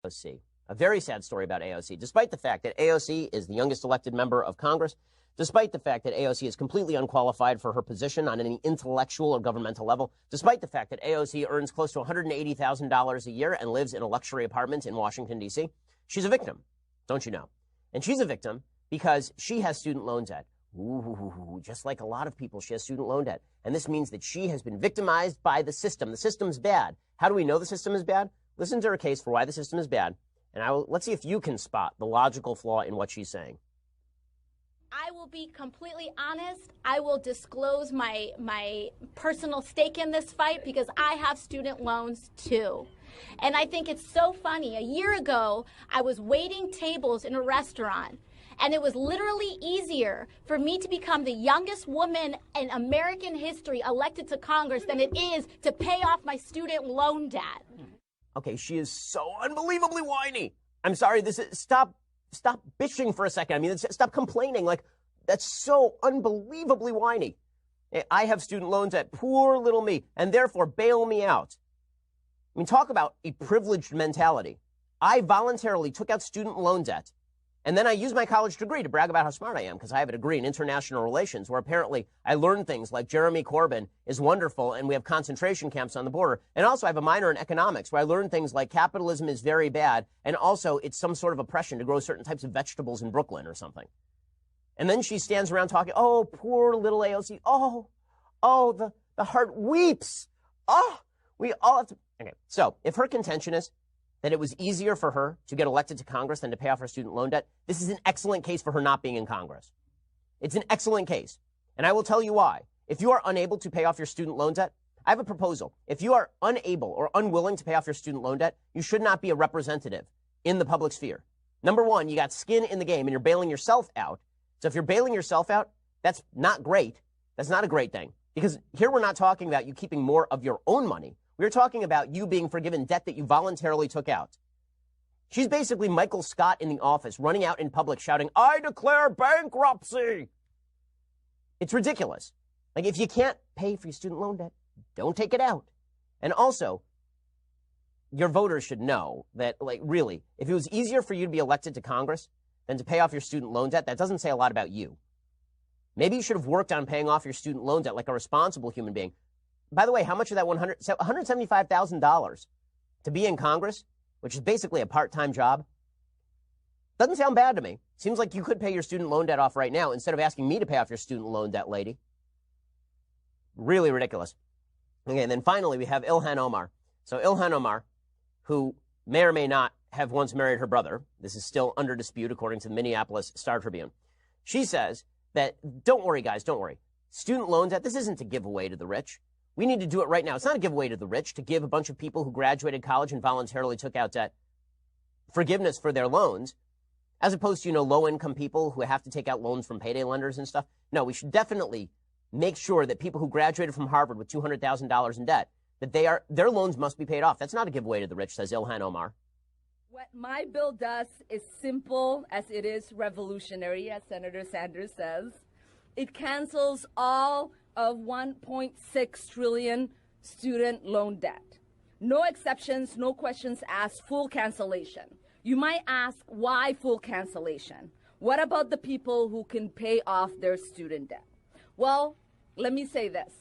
AOC. A very sad story about AOC. Despite the fact that AOC is the youngest elected member of Congress, despite the fact that AOC is completely unqualified for her position on any intellectual or governmental level, despite the fact that AOC earns close to $180,000 a year and lives in a luxury apartment in Washington, D.C., she's a victim, don't you know? And she's a victim because she has student loan debt. Ooh, just like a lot of people, she has student loan debt. And this means that she has been victimized by the system. The system's bad. How do we know the system is bad? Listen to her case for why the system is bad. And let's see if you can spot the logical flaw in what she's saying. I will be completely honest. I will disclose my personal stake in this fight because I have student loans too. And I think it's so funny. A year ago, I was waiting tables in a restaurant, and it was literally easier for me to become the youngest woman in American history elected to Congress than it is to pay off my student loan debt. Okay, she is so unbelievably whiny. I'm sorry, stop bitching for a second. I mean, stop complaining. Like, that's so unbelievably whiny. I have student loans at poor little me, and therefore bail me out. I mean, talk about a privileged mentality. I voluntarily took out student loan debt, and then I used my college degree to brag about how smart I am because I have a degree in international relations where apparently I learned things like Jeremy Corbyn is wonderful and we have concentration camps on the border. And also I have a minor in economics where I learned things like capitalism is very bad and also it's some sort of oppression to grow certain types of vegetables in Brooklyn or something. And then she stands around talking, oh, poor little AOC. Oh, the heart weeps. Oh, we all have to. Okay, so if her contention is that it was easier for her to get elected to Congress than to pay off her student loan debt, this is an excellent case for her not being in Congress. It's an excellent case. And I will tell you why. If you are unable to pay off your student loan debt, I have a proposal. If you are unable or unwilling to pay off your student loan debt, you should not be a representative in the public sphere. Number one, you got skin in the game and you're bailing yourself out. So if you're bailing yourself out, that's not great. That's not a great thing. Because here we're not talking about you keeping more of your own money. We're talking about you being forgiven debt that you voluntarily took out. She's basically Michael Scott in The Office, running out in public shouting, I declare bankruptcy. It's ridiculous. Like, if you can't pay for your student loan debt, don't take it out. And also, your voters should know that, like, really, if it was easier for you to be elected to Congress than to pay off your student loan debt, that doesn't say a lot about you. Maybe you should have worked on paying off your student loan debt like a responsible human being. By the way, how much of that $175,000 to be in Congress, which is basically a part-time job, doesn't sound bad to me. Seems like you could pay your student loan debt off right now instead of asking me to pay off your student loan debt, lady. Really ridiculous. Okay, and then finally we have Ilhan Omar. So Ilhan Omar, who may or may not have once married her brother, this is still under dispute according to the Minneapolis Star-Tribune. She says that, don't worry, guys, don't worry. Student loan debt, this isn't to give away to the rich. We need to do it right now. It's not a giveaway to the rich to give a bunch of people who graduated college and voluntarily took out debt forgiveness for their loans, as opposed to, low-income people who have to take out loans from payday lenders and stuff. No, we should definitely make sure that people who graduated from Harvard with $200,000 in debt, that their loans must be paid off. That's not a giveaway to the rich, says Ilhan Omar. What my bill does is simple as it is revolutionary, as Senator Sanders says. It cancels all of 1.6 trillion student loan debt. No exceptions, no questions asked, full cancellation. You might ask, why full cancellation? What about the people who can pay off their student debt? Well, let me say this.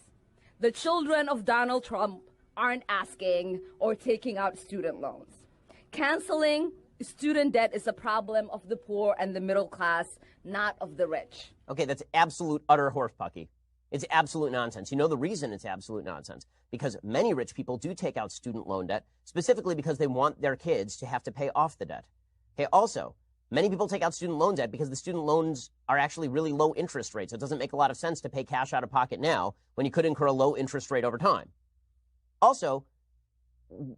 The children of Donald Trump aren't asking or taking out student loans. Canceling student debt is a problem of the poor and the middle class, not of the rich. Okay, that's absolute, utter horsepucky. It's absolute nonsense. You know the reason it's absolute nonsense? Because many rich people do take out student loan debt, specifically because they want their kids to have to pay off the debt. Okay, also, many people take out student loan debt because the student loans are actually really low interest rates. It doesn't make a lot of sense to pay cash out of pocket now when you could incur a low interest rate over time. Also,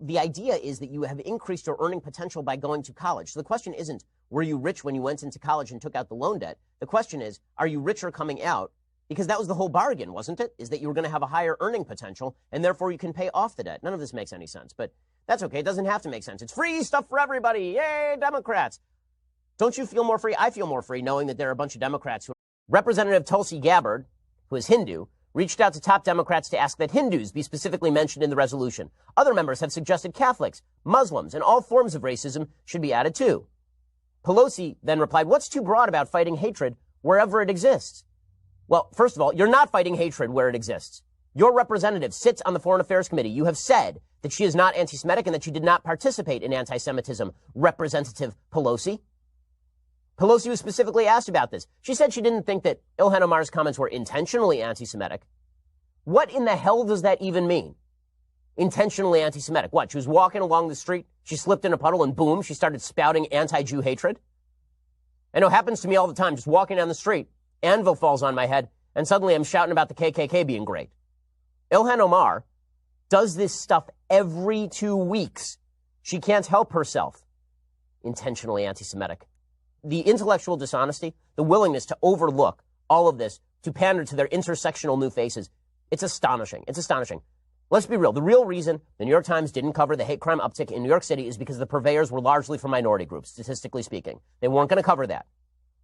the idea is that you have increased your earning potential by going to college. So the question isn't, were you rich when you went into college and took out the loan debt? The question is, are you richer coming out? Because that was the whole bargain, wasn't it? Is that you were going to have a higher earning potential, and therefore you can pay off the debt. None of this makes any sense, but that's okay. It doesn't have to make sense. It's free stuff for everybody. Yay, Democrats. Don't you feel more free? I feel more free knowing that there are a bunch of Democrats who... Representative Tulsi Gabbard, who is Hindu, reached out to top Democrats to ask that Hindus be specifically mentioned in the resolution. Other members have suggested Catholics, Muslims, and all forms of racism should be added too. Pelosi then replied, what's too broad about fighting hatred wherever it exists? Well, first of all, you're not fighting hatred where it exists. Your representative sits on the Foreign Affairs Committee. You have said that she is not anti-Semitic and that she did not participate in anti-Semitism. Representative Pelosi. Pelosi was specifically asked about this. She said she didn't think that Ilhan Omar's comments were intentionally anti-Semitic. What in the hell does that even mean? Intentionally anti-Semitic. What? She was walking along the street, she slipped in a puddle, and boom, she started spouting anti-Jew hatred? I know it happens to me all the time, just walking down the street, anvil falls on my head, and suddenly I'm shouting about the KKK being great. Ilhan Omar does this stuff every 2 weeks. She can't help herself. Intentionally anti-Semitic. The intellectual dishonesty, the willingness to overlook all of this, to pander to their intersectional new faces, it's astonishing. It's astonishing. Let's be real. The real reason the New York Times didn't cover the hate crime uptick in New York City is because the purveyors were largely from minority groups, statistically speaking. They weren't going to cover that.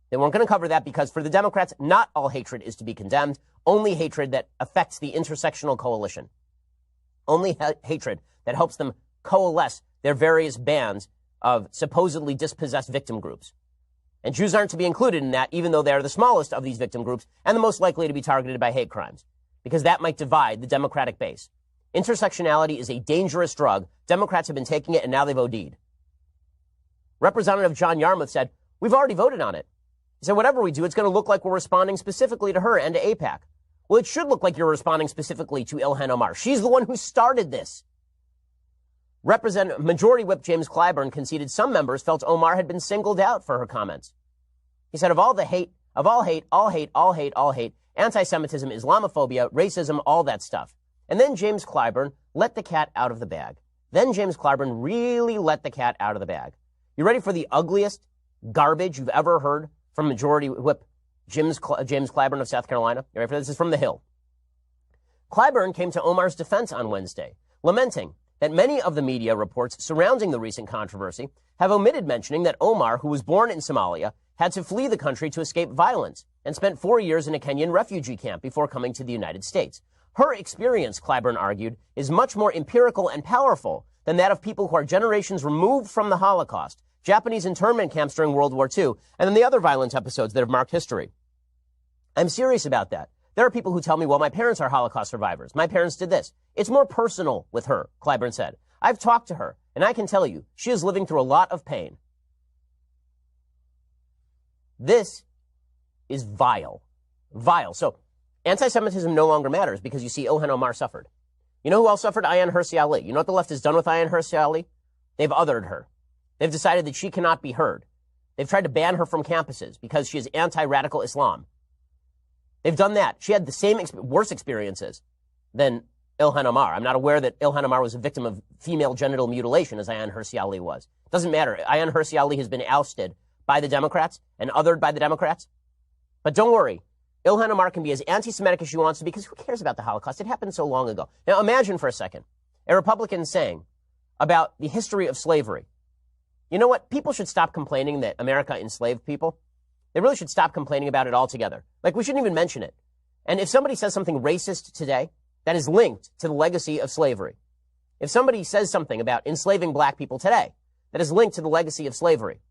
They weren't going to cover that because for the Democrats, not all hatred is to be condemned, only hatred that affects the intersectional coalition. Only hatred that helps them coalesce their various bands of supposedly dispossessed victim groups. And Jews aren't to be included in that, even though they are the smallest of these victim groups and the most likely to be targeted by hate crimes, because that might divide the Democratic base. Intersectionality is a dangerous drug. Democrats have been taking it, and now they've OD'd. Representative John Yarmouth said, we've already voted on it. He said, whatever we do, it's going to look like we're responding specifically to her and to AIPAC. Well, it should look like you're responding specifically to Ilhan Omar. She's the one who started this. Majority Whip James Clyburn conceded some members felt Omar had been singled out for her comments. He said, of all hate, anti-Semitism, Islamophobia, racism, all that stuff. And then James Clyburn let the cat out of the bag. Then James Clyburn really let the cat out of the bag. You ready for the ugliest garbage you've ever heard from Majority Whip James Clyburn of South Carolina? You ready for this? This is from The Hill. Clyburn came to Omar's defense on Wednesday, lamenting that many of the media reports surrounding the recent controversy have omitted mentioning that Omar, who was born in Somalia, had to flee the country to escape violence and spent 4 years in a Kenyan refugee camp before coming to the United States. Her experience, Clyburn argued, is much more empirical and powerful than that of people who are generations removed from the Holocaust, Japanese internment camps during World War II, and then the other violent episodes that have marked history. I'm serious about that. There are people who tell me, well, my parents are Holocaust survivors. My parents did this. It's more personal with her, Clyburn said. I've talked to her, and I can tell you, she is living through a lot of pain. This is vile. Vile. So anti-Semitism no longer matters because you see Ilhan Omar suffered. You know who else suffered? Ayaan Hirsi Ali. You know what the left has done with Ayaan Hirsi Ali? They've othered her. They've decided that she cannot be heard. They've tried to ban her from campuses because she is anti-radical Islam. They've done that. She had the same worse experiences than Ilhan Omar. I'm not aware that Ilhan Omar was a victim of female genital mutilation as Ayaan Hirsi Ali was. Doesn't matter. Ayaan Hirsi Ali has been ousted by the Democrats and othered by the Democrats. But don't worry. Ilhan Omar can be as anti-Semitic as she wants to because who cares about the Holocaust? It happened so long ago. Now imagine for a second a Republican saying about the history of slavery. You know what? People should stop complaining that America enslaved people. They really should stop complaining about it altogether. Like, we shouldn't even mention it. And if somebody says something racist today, that is linked to the legacy of slavery. If somebody says something about enslaving black people today, that is linked to the legacy of slavery,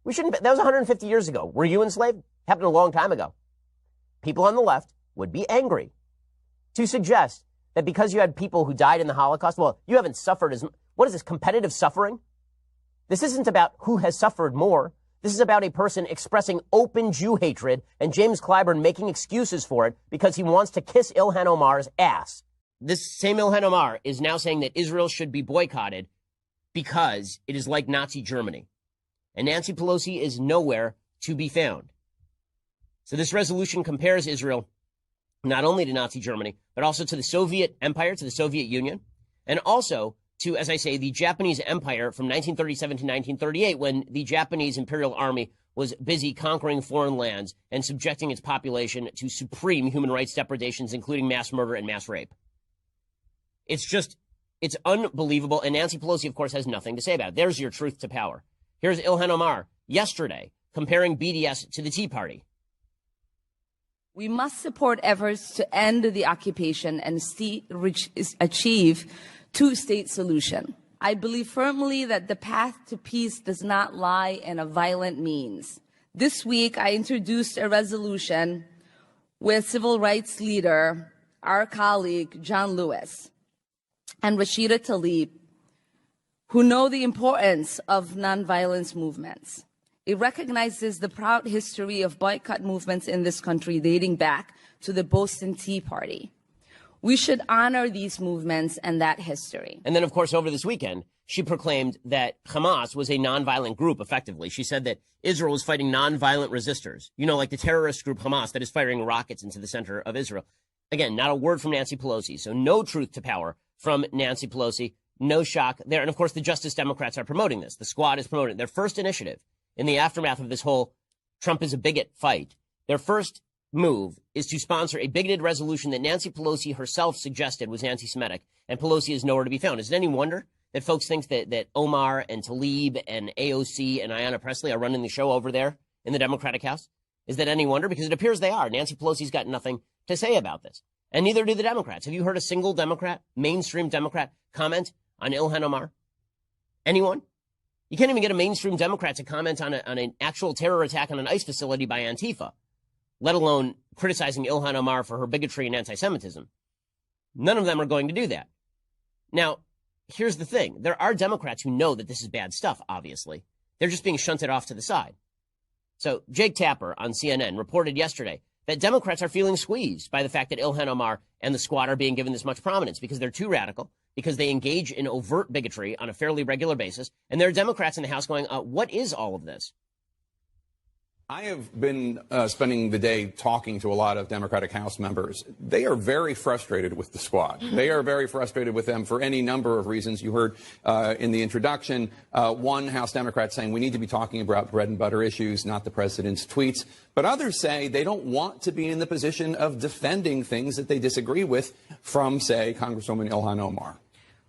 we shouldn't, that was 150 years ago. Were you enslaved? Happened a long time ago. People on the left would be angry to suggest that because you had people who died in the Holocaust, well, you haven't suffered as, what is this, competitive suffering? This isn't about who has suffered more. This is about a person expressing open Jew hatred and James Clyburn making excuses for it because he wants to kiss Ilhan Omar's ass. This same Ilhan Omar is now saying that Israel should be boycotted because it is like Nazi Germany. And Nancy Pelosi is nowhere to be found. So this resolution compares Israel not only to Nazi Germany, but also to the Soviet Empire, to the Soviet Union, and also to, as I say, the Japanese Empire from 1937 to 1938, when the Japanese Imperial Army was busy conquering foreign lands and subjecting its population to supreme human rights depredations, including mass murder and mass rape. It's unbelievable. And Nancy Pelosi, of course, has nothing to say about it. There's your truth to power. Here's Ilhan Omar yesterday comparing BDS to the Tea Party. We must support efforts to end the occupation and achieve two-state solution. I believe firmly that the path to peace does not lie in a violent means. This week, I introduced a resolution with civil rights leader, our colleague, John Lewis, and Rashida Tlaib, who know the importance of nonviolence movements. It recognizes the proud history of boycott movements in this country dating back to the Boston Tea Party. We should honor these movements and that history. And then, of course, over this weekend, she proclaimed that Hamas was a nonviolent group, effectively. She said that Israel was fighting nonviolent resistors, you know, like the terrorist group Hamas that is firing rockets into the center of Israel. Again, not a word from Nancy Pelosi, so no truth to power from Nancy Pelosi. No shock there. And, of course, the Justice Democrats are promoting this. The Squad is promoting it. Their first initiative in the aftermath of this whole Trump is a bigot fight, their first move is to sponsor a bigoted resolution that Nancy Pelosi herself suggested was anti-Semitic, and Pelosi is nowhere to be found. Is it any wonder that folks think that Omar and Tlaib and AOC and Ayanna Pressley are running the show over there in the Democratic House? Is that any wonder? Because it appears they are. Nancy Pelosi's got nothing to say about this, and neither do the Democrats. Have you heard a single Democrat, mainstream Democrat, comment on Ilhan Omar? Anyone? You can't even get a mainstream Democrat to comment on an actual terror attack on an ICE facility by Antifa, let alone criticizing Ilhan Omar for her bigotry and anti-Semitism. None of them are going to do that. Now, here's the thing. There are Democrats who know that this is bad stuff, obviously. They're just being shunted off to the side. So Jake Tapper on CNN reported yesterday that Democrats are feeling squeezed by the fact that Ilhan Omar and the Squad are being given this much prominence because they're too radical, because they engage in overt bigotry on a fairly regular basis. And there are Democrats in the House going, what is all of this? I have been spending the day talking to a lot of Democratic House members. They are very frustrated with the Squad. They are very frustrated with them for any number of reasons. You heard in the introduction one House Democrat saying we need to be talking about bread and butter issues, not the president's tweets. But others say they don't want to be in the position of defending things that they disagree with from, say, Congresswoman Ilhan Omar.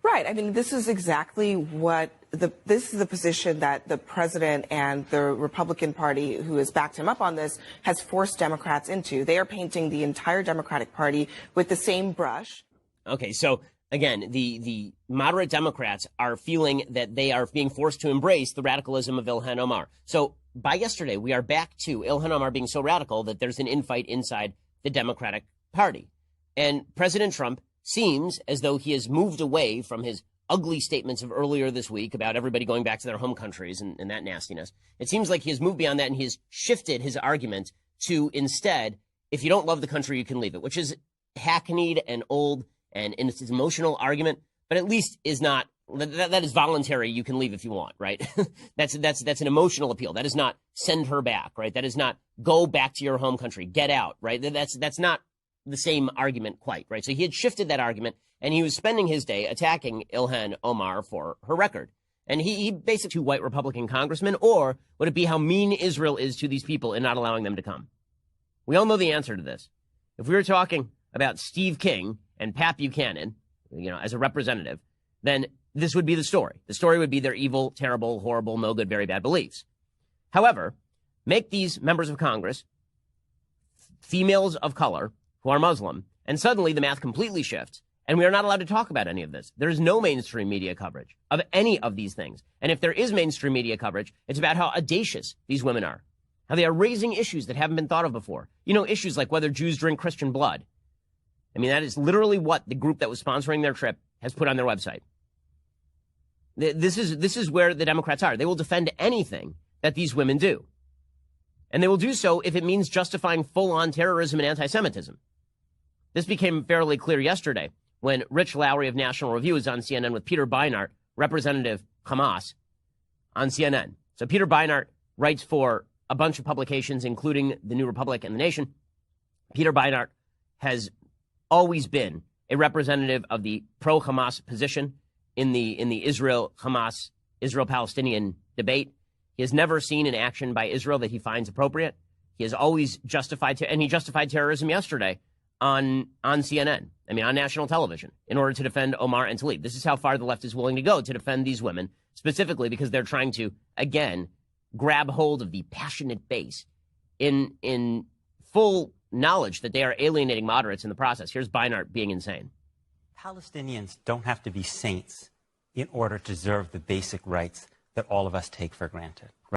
Right. I mean, this is exactly what this is the position that the president and the Republican Party, who has backed him up on this, has forced Democrats into. They are painting the entire Democratic Party with the same brush. Okay, so again, the moderate Democrats are feeling that they are being forced to embrace the radicalism of Ilhan Omar. So by yesterday, we are back to Ilhan Omar being so radical that there's an infight inside the Democratic Party. And President Trump seems as though he has moved away from his ugly statements of earlier this week about everybody going back to their home countries and that nastiness. It seems like he has moved beyond that, and he has shifted his argument to instead, if you don't love the country, you can leave it, which is hackneyed and old and it's an emotional argument, but at least is not, that is voluntary. You can leave if you want, right? That's an emotional appeal. That is not send her back, right? That is not go back to your home country, get out, right? That's not the same argument quite, right? So he had shifted that argument, and he was spending his day attacking Ilhan Omar for her record. And he basically to white Republican congressmen, or would it be how mean Israel is to these people in not allowing them to come? We all know the answer to this. If we were talking about Steve King and Pat Buchanan, as a representative, then this would be the story. The story would be their evil, terrible, horrible, no good, very bad beliefs. However, make these members of Congress females of color who are Muslim, and suddenly the math completely shifts, and we are not allowed to talk about any of this. There is no mainstream media coverage of any of these things. And if there is mainstream media coverage, it's about how audacious these women are, how they are raising issues that haven't been thought of before. Issues like whether Jews drink Christian blood. I mean, that is literally what the group that was sponsoring their trip has put on their website. This is where the Democrats are. They will defend anything that these women do. And they will do so if it means justifying full-on terrorism and anti-Semitism. This became fairly clear yesterday when Rich Lowry of National Review was on CNN with Peter Beinart, Representative Hamas, on CNN. So Peter Beinart writes for a bunch of publications, including The New Republic and The Nation. Peter Beinart has always been a representative of the pro-Hamas position in the Israel-Hamas, Israel-Palestinian debate. He has never seen an action by Israel that he finds appropriate. He has always justified, and he justified terrorism yesterday on CNN, on national television, in order to defend Omar and Tlaib. This is how far the left is willing to go to defend these women, specifically because they're trying to, again, grab hold of the passionate base in full knowledge that they are alienating moderates in the process. Here's Beinart being insane. Palestinians don't have to be saints in order to deserve the basic rights that all of us take for granted.